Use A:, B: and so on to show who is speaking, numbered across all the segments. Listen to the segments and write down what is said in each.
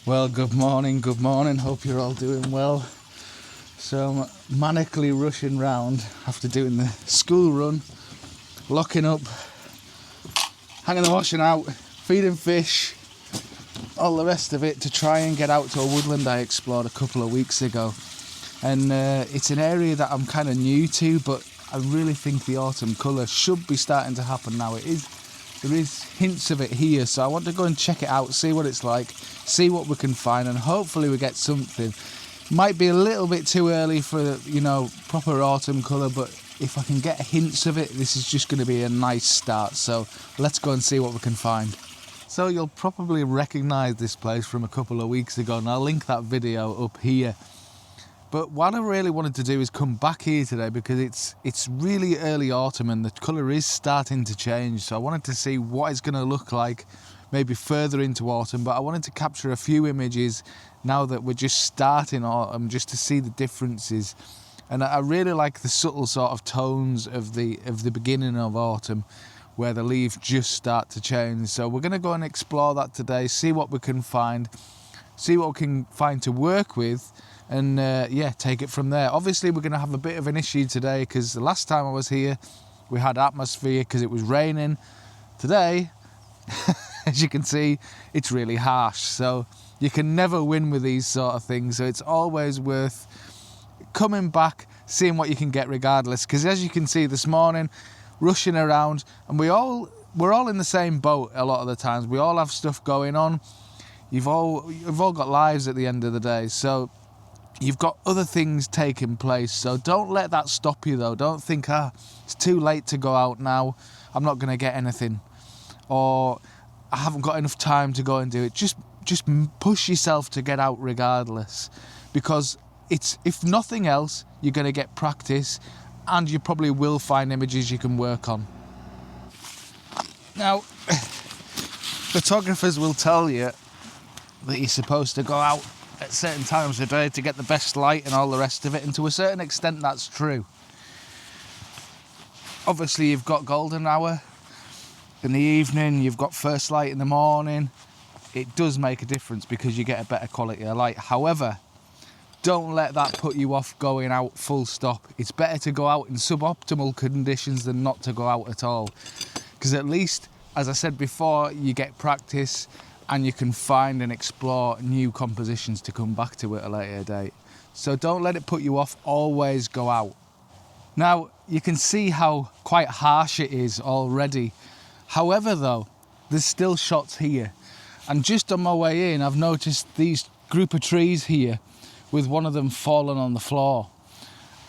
A: Well, good morning, hope you're all doing well. So I'm manically rushing round after doing the school run, locking up, hanging the washing out, feeding fish, all the rest of it to try and get out to a woodland I explored a couple of weeks ago. And it's an area that I'm kind of new to, but I really think the autumn colour should be starting to happen now. There is hints of it here, so I want to go and check it out, see what it's like, see what we can find, and hopefully we get something. Might be a little bit too early for, proper autumn colour, but if I can get hints of it, this is just going to be a nice start. So let's go and see what we can find. So you'll probably recognise this place from a couple of weeks ago, and I'll link that video up here. But what I really wanted to do is come back here today because it's really early autumn and the colour is starting to change. So I wanted to see what it's going to look like maybe further into autumn, but I wanted to capture a few images now that we're just starting autumn just to see the differences. And I really like the subtle sort of tones of the beginning of autumn where the leaves just start to change. So we're going to go and explore that today, see what we can find, see what we can find to work with, and take it from there. Obviously we're going to have a bit of an issue today because the last time I was here we had atmosphere because it was raining. Today as you can see, it's really harsh, so you can never win with these sort of things. So it's always worth coming back, seeing what you can get regardless, because as you can see this morning, rushing around, and we're all in the same boat a lot of the times. We all have stuff going on. You've all got lives at the end of the day, so you've got other things taking place. So don't let that stop you though. Don't think, it's too late to go out now, I'm not going to get anything, or I haven't got enough time to go and do it. Just push yourself to get out regardless, because if nothing else, you're going to get practice and you probably will find images you can work on. Now, photographers will tell you that you're supposed to go out at certain times of day to get the best light and all the rest of it, and to a certain extent that's true. Obviously you've got golden hour in the evening, you've got first light in the morning. It does make a difference because you get a better quality of light. However, don't let that put you off going out full stop. It's better to go out in suboptimal conditions than not to go out at all, because at least, as I said before, you get practice and you can find and explore new compositions to come back to at a later date. So don't let it put you off, always go out. Now, you can see how quite harsh it is already. However though, there's still shots here. And just on my way in, I've noticed these group of trees here with one of them fallen on the floor.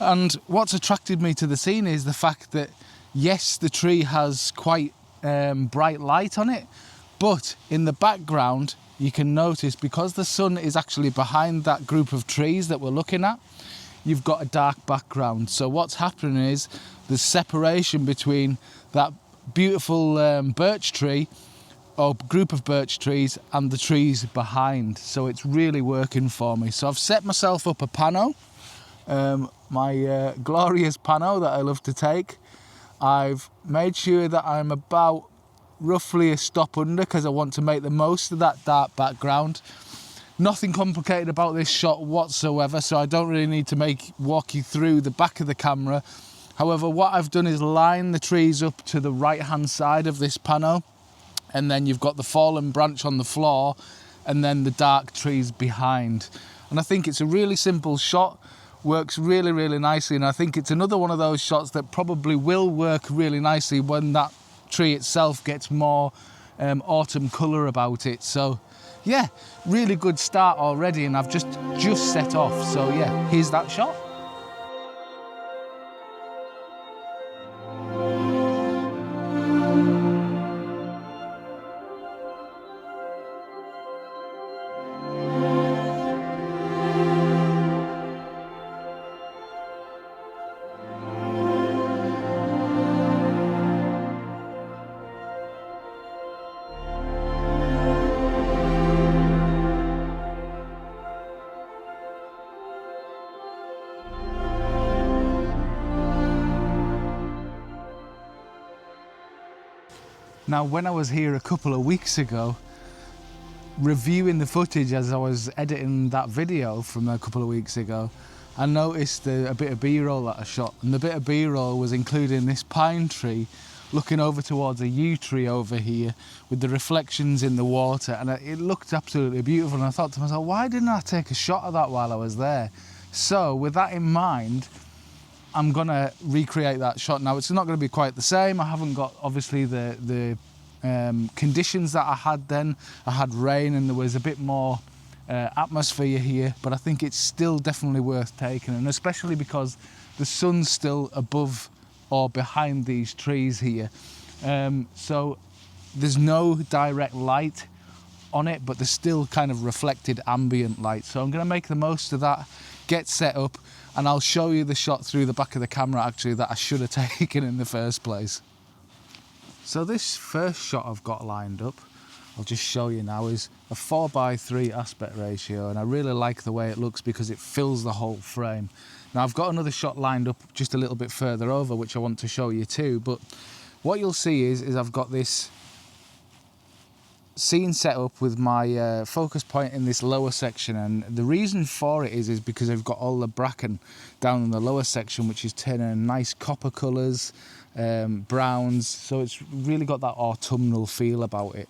A: And what's attracted me to the scene is the fact that, yes, the tree has quite bright light on it, but in the background, you can notice, because the sun is actually behind that group of trees that we're looking at, you've got a dark background. So what's happening is there's separation between that beautiful birch tree or group of birch trees and the trees behind. So it's really working for me. So I've set myself up a pano, my glorious pano that I love to take. I've made sure that I'm about roughly a stop under because I want to make the most of that dark background. Nothing complicated about this shot whatsoever, so I don't really need to walk you through the back of the camera. However, what I've done is line the trees up to the right hand side of this pano, and then you've got the fallen branch on the floor and then the dark trees behind. And I think it's a really simple shot, works really, really nicely, and I think it's another one of those shots that probably will work really nicely when that tree itself gets more autumn colour about it. So yeah, really good start already, and I've just set off. So yeah, here's that shot. Now, when I was here a couple of weeks ago, reviewing the footage as I was editing that video from a couple of weeks ago, I noticed a bit of B-roll that I shot, and the bit of B-roll was including this pine tree looking over towards a yew tree over here with the reflections in the water, and it looked absolutely beautiful. And I thought to myself, why didn't I take a shot of that while I was there? So with that in mind, I'm gonna recreate that shot. Now it's not gonna be quite the same. I haven't got obviously the conditions that I had then. I had rain and there was a bit more atmosphere here, but I think it's still definitely worth taking, and especially because the sun's still above or behind these trees here, so there's no direct light on it, but there's still kind of reflected ambient light. So I'm going to make the most of that, get set up, and I'll show you the shot through the back of the camera actually that I should have taken in the first place. So this first shot I've got lined up, I'll just show you now, is a 4:3 aspect ratio, and I really like the way it looks because it fills the whole frame. Now I've got another shot lined up just a little bit further over which I want to show you too, but what you'll see is I've got this scene set up with my focus point in this lower section, and the reason for it is because I've got all the bracken down in the lower section which is turning nice copper colours, browns, so it's really got that autumnal feel about it.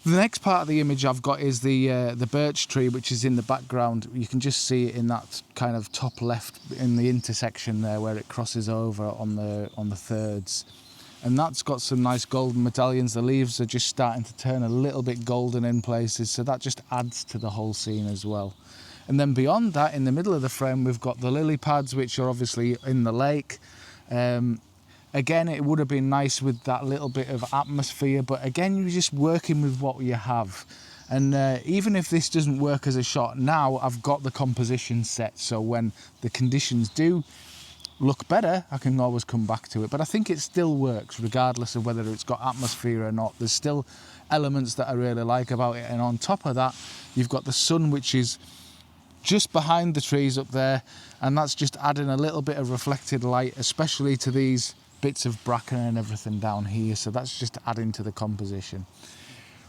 A: The next part of the image I've got is the birch tree which is in the background. You can just see it in that kind of top left in the intersection there where it crosses over on the thirds, and that's got some nice golden medallions. The leaves are just starting to turn a little bit golden in places, so that just adds to the whole scene as well. And then beyond that, in the middle of the frame, we've got the lily pads which are obviously in the lake. Again, it would have been nice with that little bit of atmosphere, but again, you're just working with what you have. And even if this doesn't work as a shot now, I've got the composition set, so when the conditions do look better, I can always come back to it. But I think it still works regardless of whether it's got atmosphere or not. There's still elements that I really like about it, and on top of that, you've got the sun which is just behind the trees up there, and that's just adding a little bit of reflected light, especially to these bits of bracken and everything down here, so that's just adding to the composition.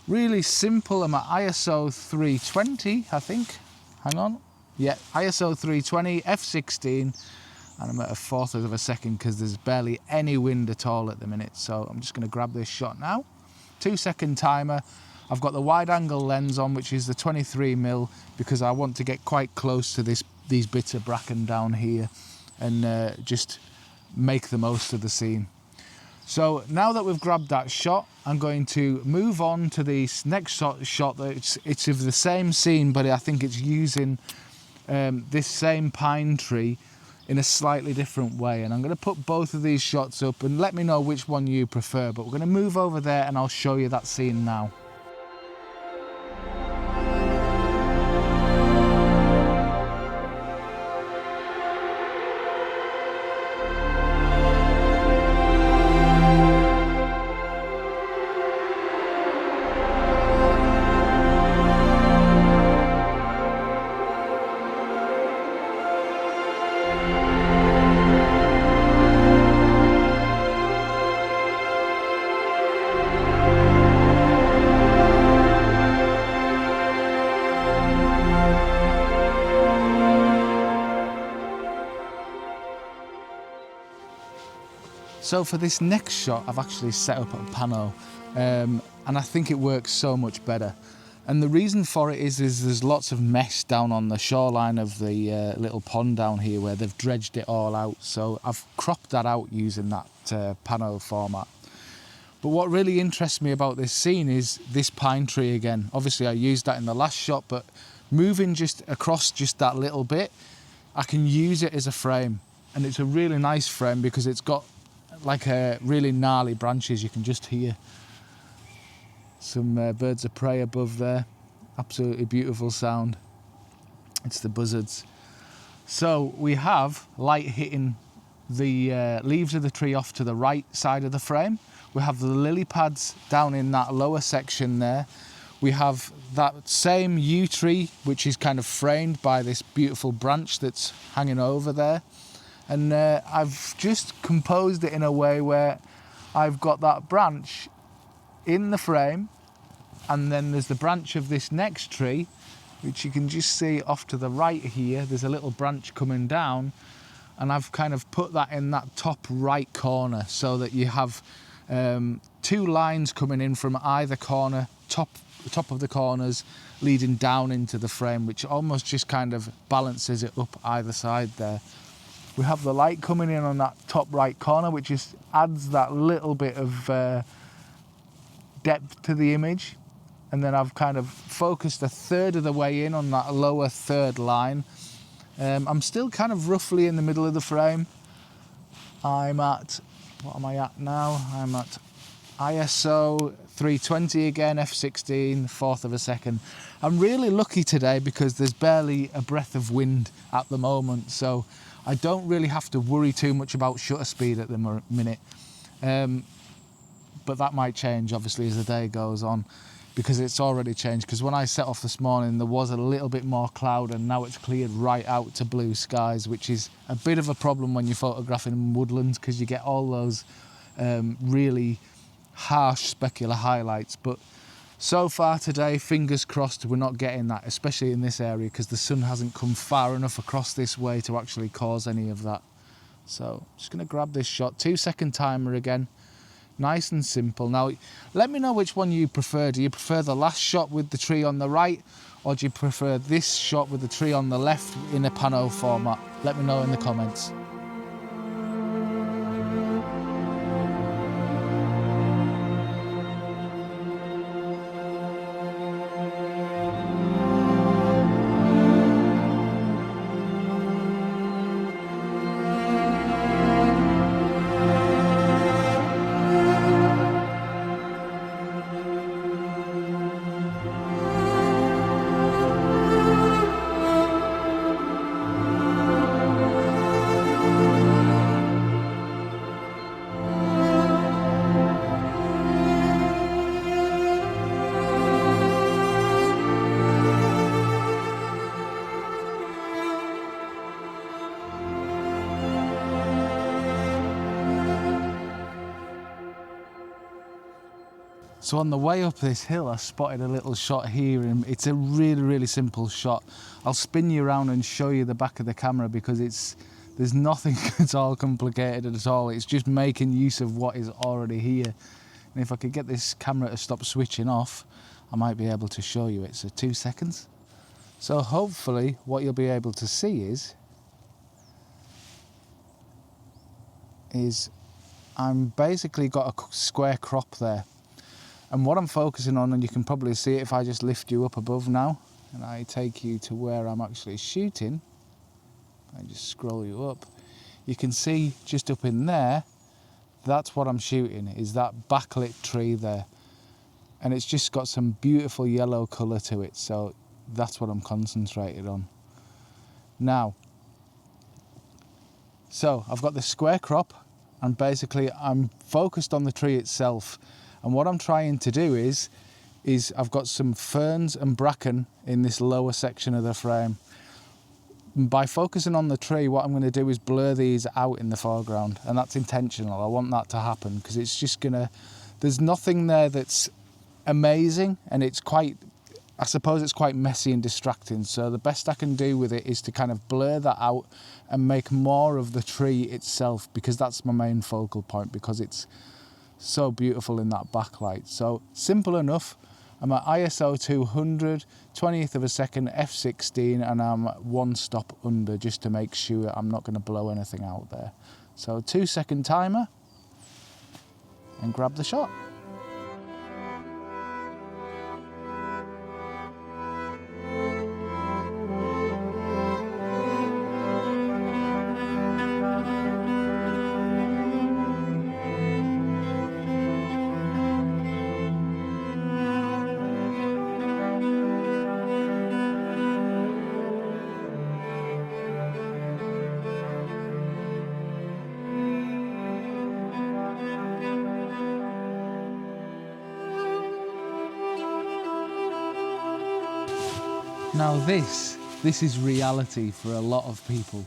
A: Really simple. I'm at ISO 320, I think. Hang on. Yeah, ISO 320, f16, and I'm at a 1/4 of a second because there's barely any wind at all at the minute. So I'm just going to grab this shot now. 2-second timer. I've got the wide angle lens on, which is the 23mm, because I want to get quite close to these bits of bracken down here and just make the most of the scene. So now that we've grabbed that shot, I'm going to move on to this next shot that it's of the same scene, but I think it's using this same pine tree in a slightly different way. And I'm going to put both of these shots up and let me know which one you prefer. But we're going to move over there and I'll show you that scene now. So for this next shot, I've actually set up a pano, and I think it works so much better. And the reason for it is there's lots of mess down on the shoreline of the little pond down here where they've dredged it all out. So I've cropped that out using that pano format. But what really interests me about this scene is this pine tree again. Obviously I used that in the last shot, but moving just across just that little bit, I can use it as a frame. And it's a really nice frame because it's got like a really gnarly branches. You can just hear some birds of prey above there. Absolutely beautiful sound. It's the buzzards. So we have light hitting the leaves of the tree off to the right side of the frame. We have the lily pads down in that lower section there. We have that same yew tree, which is kind of framed by this beautiful branch that's hanging over there. And I've just composed it in a way where I've got that branch in the frame and then there's the branch of this next tree, which you can just see off to the right here. There's a little branch coming down, and I've kind of put that in that top right corner so that you have 2 lines coming in from either corner, top of the corners, leading down into the frame, which almost just kind of balances it up either side there. We have the light coming in on that top right corner, which just adds that little bit of depth to the image. And then I've kind of focused a third of the way in on that lower third line. I'm still kind of roughly in the middle of the frame. I'm at, what am I at now? I'm at ISO 320 again, f16, 1/4 of a second. I'm really lucky today because there's barely a breath of wind at the moment, so I don't really have to worry too much about shutter speed at the minute. But that might change obviously as the day goes on, because it's already changed. Because when I set off this morning, there was a little bit more cloud, and now it's cleared right out to blue skies, which is a bit of a problem when you're photographing woodlands, because you get all those really harsh specular highlights. But so far today, fingers crossed, we're not getting that, especially in this area, because the sun hasn't come far enough across this way to actually cause any of that. So just going to grab this shot, 2-second timer again. Nice and simple. Now, let me know which one you prefer. Do you prefer the last shot with the tree on the right, or do you prefer this shot with the tree on the left in a pano format? Let me know in the comments. So on the way up this hill, I spotted a little shot here, and it's a really, really simple shot. I'll spin you around and show you the back of the camera, because there's nothing at all complicated at all. It's just making use of what is already here. And if I could get this camera to stop switching off, I might be able to show you it. So 2 seconds. So hopefully what you'll be able to see is I'm basically got a square crop there. And what I'm focusing on, and you can probably see it if I just lift you up above now, and I take you to where I'm actually shooting, I just scroll you up, you can see just up in there, that's what I'm shooting, is that backlit tree there. And it's just got some beautiful yellow colour to it, so that's what I'm concentrated on. Now, so I've got this square crop, and basically I'm focused on the tree itself. And what I'm trying to do is I've got some ferns and bracken in this lower section of the frame. And by focusing on the tree, what I'm going to do is blur these out in the foreground, and that's intentional. I want that to happen because it's just gonna, there's nothing there that's amazing, and it's quite, I suppose it's quite messy and distracting. So the best I can do with it is to kind of blur that out and make more of the tree itself, because that's my main focal point, because it's so beautiful in that backlight. So simple enough. I'm at ISO 200, 20th of a second, f16, and I'm 1 stop under, just to make sure I'm not going to blow anything out there. So 2-second timer, and grab the shot. Now this is reality for a lot of people.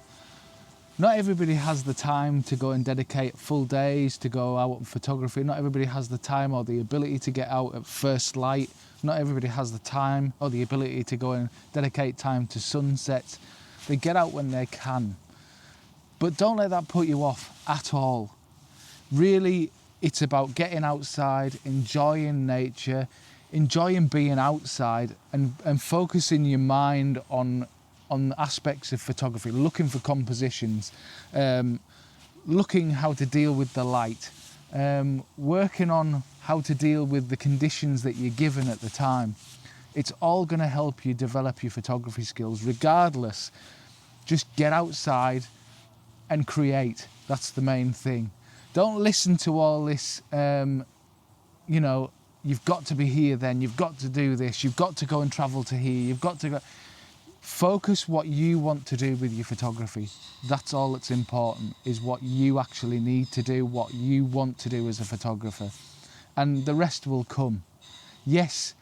A: Not everybody has the time to go and dedicate full days to go out in photography. Not everybody has the time or the ability to get out at first light. Not everybody has the time or the ability to go and dedicate time to sunsets. They get out when they can. But don't let that put you off at all. Really, it's about getting outside, enjoying nature, enjoying being outside, and focusing your mind on aspects of photography, looking for compositions, looking how to deal with the light, working on how to deal with the conditions that you're given at the time. It's all going to help you develop your photography skills regardless. Just get outside and create. That's the main thing. Don't listen to all this, you know, you've got to be here then, you've got to do this, you've got to go and travel to here, you've got to go. Focus what you want to do with your photography. That's all that's important, is what you actually need to do, what you want to do as a photographer. And the rest will come. Yes,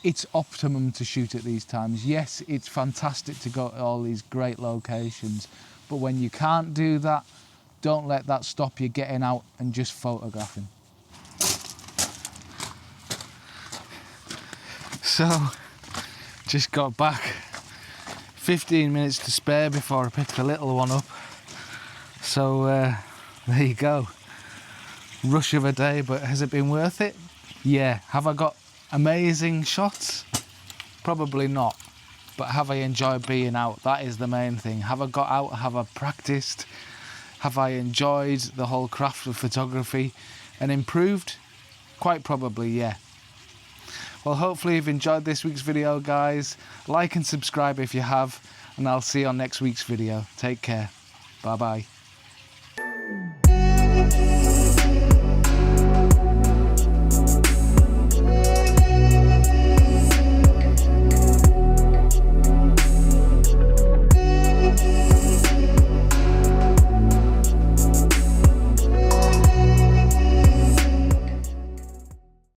A: it's optimum to shoot at these times. Yes, it's fantastic to go to all these great locations. But when you can't do that, don't let that stop you getting out and just photographing. So, just got back. 15 minutes to spare before I pick the little one up. So, there you go. Rush of a day, but has it been worth it? Yeah. Have I got amazing shots? Probably not. But have I enjoyed being out? That is the main thing. Have I got out? Have I practiced? Have I enjoyed the whole craft of photography and improved? Quite probably, yeah. Well, hopefully you've enjoyed this week's video, guys. Like and subscribe if you have, and I'll see you on next week's video. Take care. Bye-bye.